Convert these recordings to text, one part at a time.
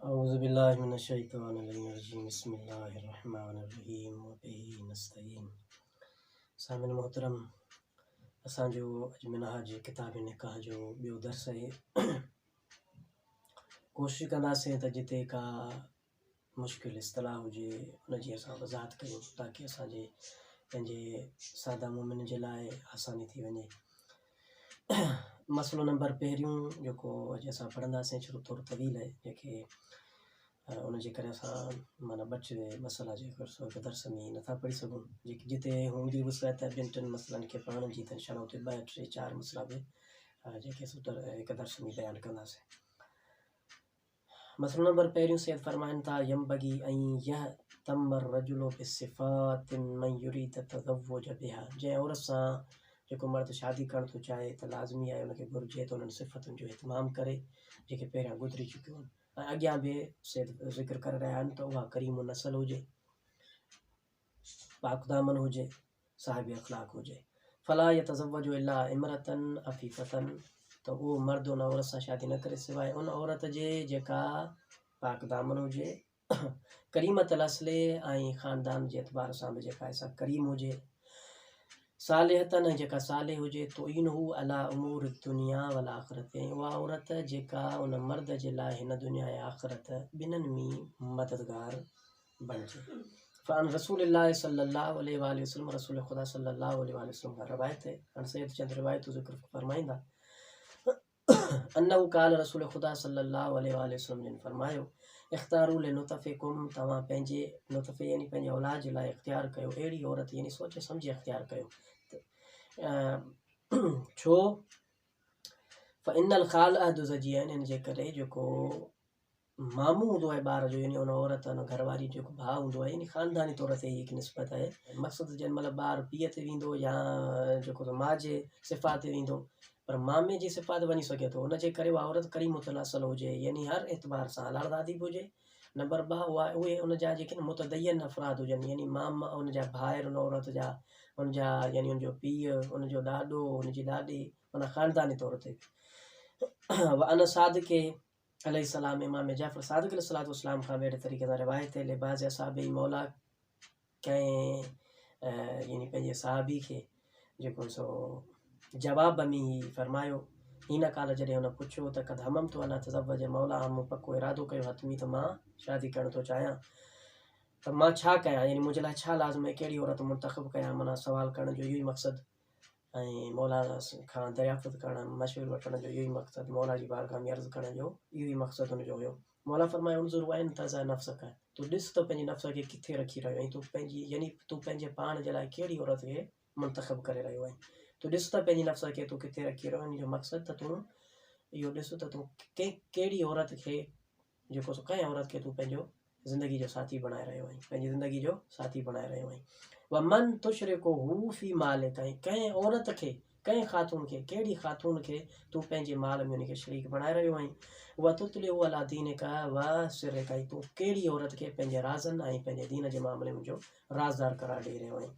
औज़ुबिल्लाहिमिनश्शैतानिर्रजीम बिस्मिल्लाहिर्रहमानिर्रहीम व बिही नस्तईन। सामिन मोहतरम, असांजो अॼु मिनहाज किताब निकाह जो ॿियो दर्स आहे। कोशिशि कंदासीं त जिते का मुश्किल इस्तलाह हुजे उनजी असां वज़ाहत कयूं ताकी असांजे पंहिंजे सादा मोमिन जे लाइ आसानी थी वञे। मसलो नंबर पहिरियों जेको अॼु असां पढ़ंदासीं छो थोरो तवील आहे, जेके उनजे करे असां माना ॿ टे मसइला जेको हिकु दर्स में नथा पढ़ी सघूं। जेकी जिते हूंदी वुसअत ॿिनि टिनि मसइलनि खे पढ़ण जी त इंशाअल्लाह उते ॿ टे चारि मसइला बि जेके हिकु दर्स में बयानु कंदासीं। मसलो नंबर पहिरियों सैयद फरमाइनि था यंबगी ऐं यह तमर रजुलो बिसिफ़ातिन मन युरीद तज़व्वुज बिहा। जंहिं औरत सां जेको मर्द शादी करणु थो चाहे त लाज़मी आहे उनखे घुरिजे त उन्हनि सिफ़तुनि जो इतमाम करे जेके पहिरियां गुज़री चुकियूं आहिनि। ऐं अॻियां बि ज़िक्र करे रहिया आहिनि त उहा करीम नसल हुजे, पाक दामन हुजे, साहिब अख़लाक हुजे। फला यतज़व्वजु इल्ला इमरतन अफ़ीफ़तन, त उहो मर्द उन औरत सां शादी न करे सवाइ उन औरत जे जेका पाक दामन हुजे, करीमत असले ऐं ख़ानदान जे एतबार सां बि जेका ऐसा करीम हुजे, सालिहतन ऐं जेका सालिह हुजे, तो इनहू अला उमूर दुनिया वल आख़िरत, ऐं उहा औरत जेका उन मर्द जे लाइ हिन दुनिया ऐं आख़िरत ॿिन्हिनि में मददगार बणिजे। फ़अन रसूलिल्लाह सल्लल्लाहु अलैहि वसल्लम, रसूल ख़ुदा सल्लल्लाहु अलैहि वसल्लम खां रवायत है। सैयद चंद रिवायतूं ज़िक्र फरमाईंदा अन्नहु क़ाल, रसूल ख़ुदा सल्लल्लाहु अलैहि वसल्लम जिन फरमायो, इख़्तारू लिनुतफ़िकुम, तव्हां पंहिंजे नुतफ़े यानी पंहिंजे औलाद जे लाइ इख़्तियार कयो अहिड़ी औरत, यानी सोचे सम्झे इख़्तियार कयो। छो फ़इनल ख़ाल अहदु ज़जियन, इन जे करे जेको मामू हूंदो आहे ॿार जो, यानी उन औरत उन घरवारी जेको भाउ हूंदो आहे, यानी ख़ानदानी तौर ते हिकु निस्बत आहे। मक़सदु जंहिं महिल ॿारु पीउ ते वेंदो या जेको माउ जे सिफ़ा ते वेंदो, पर मामे जी सिफ़ा ते वञी सघे थो। उनजे करे उहा औरत करीमतुल असल हुजे, यानी हर एतबार सां लाड़दादी बि हुजे। नंबर ॿ, उहे उनजा जेके मुतदय्यन अफ़राद हुजनि, यानी मामा, उनजा भाइर उन औरत जा, उनजा यानी उनजो पीउ, उनजो ॾाॾो, उनजी ॾाॾी, माना ख़ानदानी तौर ते। व अन सादिक़े अलैहिस्सलाम, इमाम जाफ़र सादिक़ अलैहिस्सलाम खां अहिड़े तरीक़े सां रिवायत है। लिबाज़ असाबी मौला, कंहिं यानी पंहिंजे साहबी खे जेको सो जवाब में ही फरमायो, हिन काल जॾहिं हुन पुछियो त कद हमम तो अन तज़व्वज मौला, मूं पको इरादो कयो हतमी त मां शादी करणु थो चाहियां, त मां छा कयां, यानी मुंहिंजे लाइ छा लाज़िम आहे, कहिड़ी औरत मुंतख़ब कयां। माना सवाल करण जो इहो ई मक़सदु ऐं मौला खां दरियाफ़त करणु, मशवरो वठण जो इहो ई मक़सदु, मौला जी बारगाह में अर्ज़ु करण जो इहो ई मक़सदु हुनजो हुयो। मौला फरमायो उनज़ुर वइन तज़ा नफ़्सक, तूं ॾिस त पंहिंजे नफ़्स खे किथे रखी रहियो आहीं, तूं पंहिंजी यानी तूं पंहिंजे पाण जे लाइ कहिड़ी औरत खे मुंतख़ब करे रहियो आहीं। तूं ॾिस त पंहिंजी नफ़्स खे तूं किथे रखी रहियो आहीं। हिन जो मक़सदु त तूं इहो ॾिस त तूं कहिड़ी औरत खे जेको सो कंहिं औरत खे तूं पंहिंजो ज़िंदगी जो साथी बणाए रहियो आहीं, पंहिंजी ज़िंदगी जो साथी बणाए रहियो आहीं। व मन तुशरिको हू फी मालिक, कंहिं औरत खे, कंहिं ख़ातून खे, कहिड़ी ख़ातून खे तूं पंहिंजे माल में उनखे शरीक बणाए रहियो आहीं। व तुतलिउ अला दीनिका व सिरका, तूं कहिड़ी औरत खे पंहिंजे राज़नि ऐं पंहिंजे दीन जे मामले में जो राज़दार करार ॾेई रहियो आहीं।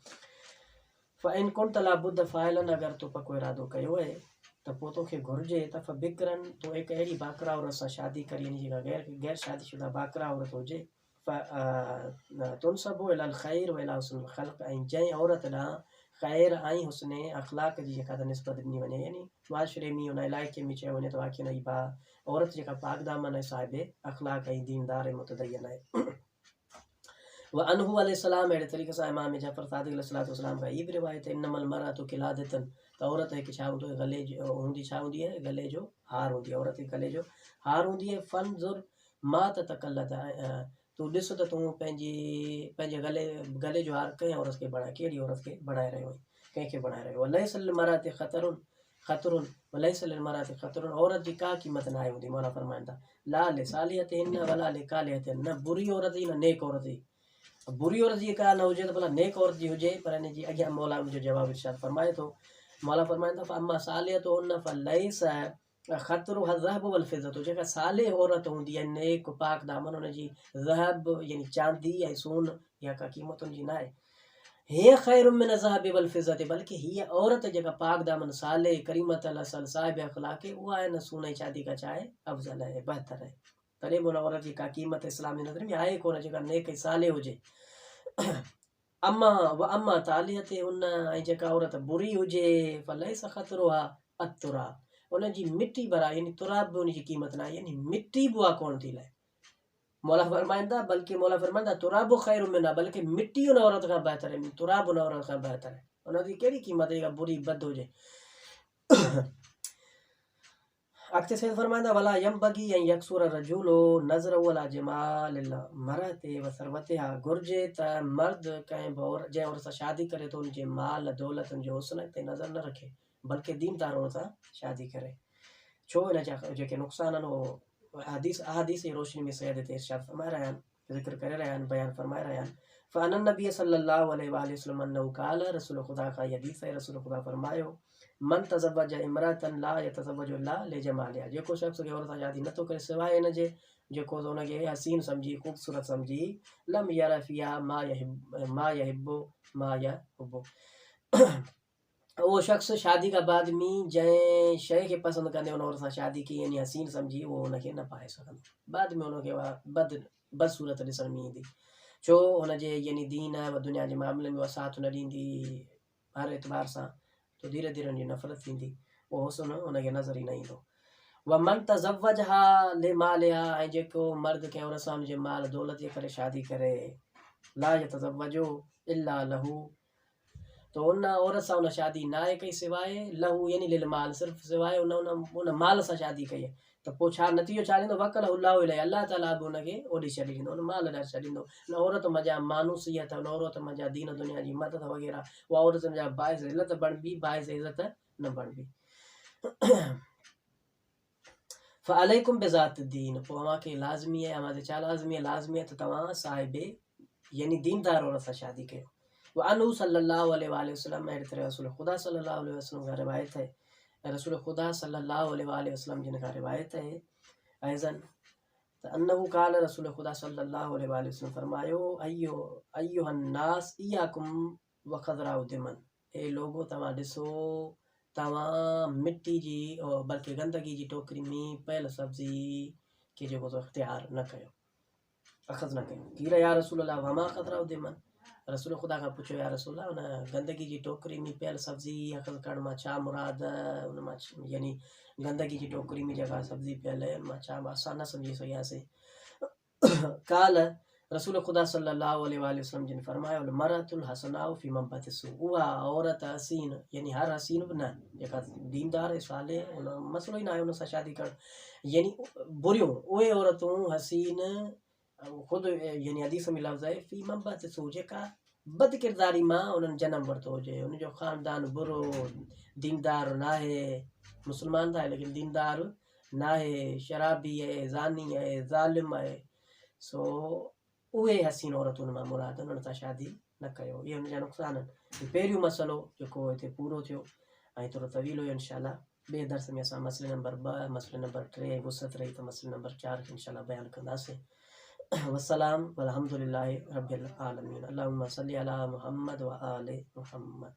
फ़इन कुंत ला बुद्ध फ़ाइलन, अगरि तूं पको इरादो कयो आहे त पोइ तोखे घुरिजे त फ़बिकरन, तूं हिकु अहिड़ी बाकरा औरत सां शादी करी, यानी जेका गैर शादीशुदा बाकरा औरत हुजे। तुनसबु इलल ख़ैर व इला हुस्निल ख़ल्क़, ऐं जंहिं औरत ॾांहुं ख़ैर ऐं हुस्न अख़लाक जी जेका त निस्बत ॾिनी वञे, यानी मुआशरे में उन इलाइक़े में चयो वञे त वाक़ई हुनजी औरत जेका पाक दामन आहे, साहिब अख़लाक ऐं दीनदार ऐं मुतदय्यन आहे। व अनहू अलैहिस्सलाम, अहिड़े तरीक़े सां इमाम जाफ़र सादिक़ अलैहिस्सलाम खां हीअ बि रिवायत है, इन्नमल मरअतु क़िलादतन, त औरत हिकु छा हूंदो आहे, गले जो हूंदी, छा हूंदी आहे, गले जो हार हूंदी आहे। औरत गले जो हार हूंदी आहे। फ़नज़ुर मा ततक़ल्लद, तूं ॾिस त तूं पंहिंजे गले जो हार कंहिं औरत खे बणाए, कहिड़ी औरत खे बणाए रहियो आहीं, कंहिंखे बणाए रहियो आहे। लैस लिल मरअति ख़तरुन लैस लिल मरअति ख़तरुन, औरत जी का क़ीमत न आहे हूंदी। मौला फरमाइनि था ला लिसालिहतिन वला लिकालिहतिन, न बुरी औरत जी न नेक औरत जी। बुरी औरत जी का न हुजे त भला नेक औरत जी हुजे, पर हिन जी अॻियां मौला उनजो जवाबु इरशाद फरमाए थो। मौला फरमाइनि था अम्मा सालिहतुन फ़लैस ख़तरुहा ज़हब वल फ़िज़्ज़त, जेका सालिह औरत हूंदी आहे, नेक पाक दामन, हुनजी ज़हब यानी चांदी ऐं सोन या का क़ीमत हुनजी न आहे। हे ख़ैरुम मिन ज़हब वल फ़िज़्ज़त, बल्कि हीअ औरत जेका पाक दामन, सालिह, करीमतल असल, साहिब अख़लाक, उहा आहे न सोन ऐं चांदी का छा आहे, अफ़ज़ल है, बहितर है। तॾहिं बि हुन औरत जी का क़ीमत इस्लामी नज़र में आहे कोन, जेका नेक ऐं साले हुजे। अम्मा तालियत उन, ऐं जेका औरत बुरी हुजे फलैस ख़तरुहा अतुराब, उनजी मिटी बराबरि, यानी तुराब बि उनजी क़ीमत न आहे, यानी मिटी बि उहा कोन थी लाइ। मौला फरमाईंदा, बल्कि मौला फरमाईंदा तुराब ख़ैरु मिन्हा, बल्कि मिटी उन औरत खां बहितर आहे, तुराब उन औरत खां बहितर आहे। उनजी कहिड़ी क़ीमत आहे जेका बुरी बद हुजे। अॻिते सैद फरमाईंदा वला यंबगी ऐं यकसूर रजूलो नज़र वला जमाल मरते व सरवतिहा, घुर्जे त मर्द कंहिं बि जंहिं औरत सां शादी करे तो उनजे माल दौलत जे हुस्न ते नज़र न रखे, बल्कि दीनदार औरत सां शादी करे। छो इन जा जेके नुक़सान आहिनि उहो अहादीस जी रोशनी में सैद ते इरशाद फरमाए रहिया आहिनि, ज़िक्र करे रहिया आहिनि, बयान फरमाए रहिया आहिनि। फ़अन नबी सल्लल्लाहु अलैहि वसल्लम अन्नहु क़ाल, रसूल ख़ुदा का ये हदीस है, रसूल ख़ुदा फरमायो मन तज़व्वज इमरातन ला यतज़व्वजु इल्ला लिजमालिहा, जेको शख़्स के औरत सां शादी नथो करे सिवाइ इन जे जेको उनखे हसीन सम्झी ख़ूबसूरत सम्झी, लम यरा फ़िहा मा यहुब्बु उहो शख़्स शादी खां बाद में जंहिं शइ खे पसंदि कंदे उन औरत सां शादी की, यानी हसीन सम्झी, उहो उनखे न पाए सघंदो, बाद में उनखे बदसूरत ॾिसण में ईंदी। छो हुनजे यानी दीन व दुनिया जे मामले में उहा साथ न ॾींदी हर एतबार सां, तो धीरे धीरे उनजी नफ़रत थींदी, उहो हुस्न उनखे नज़र ई न ईंदो। व मन तज़व्वजहा लिमालिहा, ऐं जेको मर्द कंहिं औरत सां उनजे माल दौलत जे करे शादी करे, ला यतज़व्वजु इल्ला लहू, तो उन औरत सां उन शादी न आहे कई सिवाइ लहू यानी लिल माल, सिर्फ़ु सिवाइ उन माल सां शादी कई आहे, त पोइ छा नतीजो छा ॾींदो, वकल अलाह इलैहि, अलाह ताला बि उनखे ओॾे छॾे ॾींदो, उन माल ॾांहुं छॾींदो। उन औरत मज़ा मानूसियत, उन औरत मज़ा दीन दुनिया जी मदद वग़ैरह, उहा औरत जा बाइस इज़त बणबी, बाइस इज़त न बणबी। फ़अलैकुम बिज़ात दीन, पोइ अव्हांखे लाज़मी आहे, अव्हांखे छा लाज़मी आहे, लाज़मी आहे त तव्हां साहिबे यानी दीनदार औरत सां शादी कयो। व अनहु सल्लल्लाहु अलैहि वसल्लम, अहिड़ी तरह रसूल ख़ुदा सल्लल्लाहु अलैहि वसल्लम खां रिवायत है, रसूल ख़ुदा सल्लल्लाहु अलैहि वसल्लम जिन खां रिवायत है ऐज़न त अन्नहु क़ाल, रसूल ख़ुदा सल्लल्लाहु अलैहि वसल्लम फरमायो अय्युहन नास इय्याकुम व ख़ज़राउ दिमन, हे लोगो तव्हां ॾिसो, तव्हां मिट्टी जी बल्कि गंदगी जी टोकरी में पयल सब्ज़ी के जेको इख्तियार न कयो, अख़ज़ न कयो। क़ील या रसूल अल्लाह वमा ख़ज़राउ दिमन, रसूल ख़ुदा खां पुछो या रसूल अल्लाह, उन गंदगी जी टोकरी में पयल सब्ज़ी अख़ज़ करण मां छा मुराद, उन मां यानी गंदगी जी टोकरी में जेका सब्ज़ी पियल आहे उन मां छा, असां न सम्झी सघियासीं। काल रसूल ख़ुदा सल्लल्लाहु अलैहि वसल्लम जिन फरमायो मरतुल हसनाउ फी मंबत सू, उहा औरत हसीन, यानी हर हसीन बि न, जेका दीनदार साले, उन मसलो ई न आहे उन सां शादी करणु, यानी बुरियूं उहे औरतूं हसीन, ख़ुदि यानी हदीस में लफ़्ज़ आहे फी मंबत सू, जेका बद किरदारी मां उन्हनि जनम वरितो हुजे, उनजो ख़ानदान बुरो, दीनदार न आहे, मुस्लमान त आहे लेकिन दीनदार न आहे, शराबी आहे, ज़ानी आहे, ज़ालिम आहे, सो उहे हसीन औरतुनि मां मुराद, उन्हनि सां शादी न कयो। इहे हुनजा नुक़सान आहिनि। पहिरियों मसइलो जेको हिते पूरो थियो ऐं थोरो तवील हुयो, इनशाला ॿिए दर्स में असां मसइले नंबर 2, मसइले नंबर 3 वुसअत रही त मसइले नंबर 4 खे इनशाला बयानु कंदासीं। वस्सलाम वलहम्दुलिल्लाहि रब्बिल आलमीन, अल्लाहुम्मा सल्लि अला मुहम्मद व आले मुहम्मद।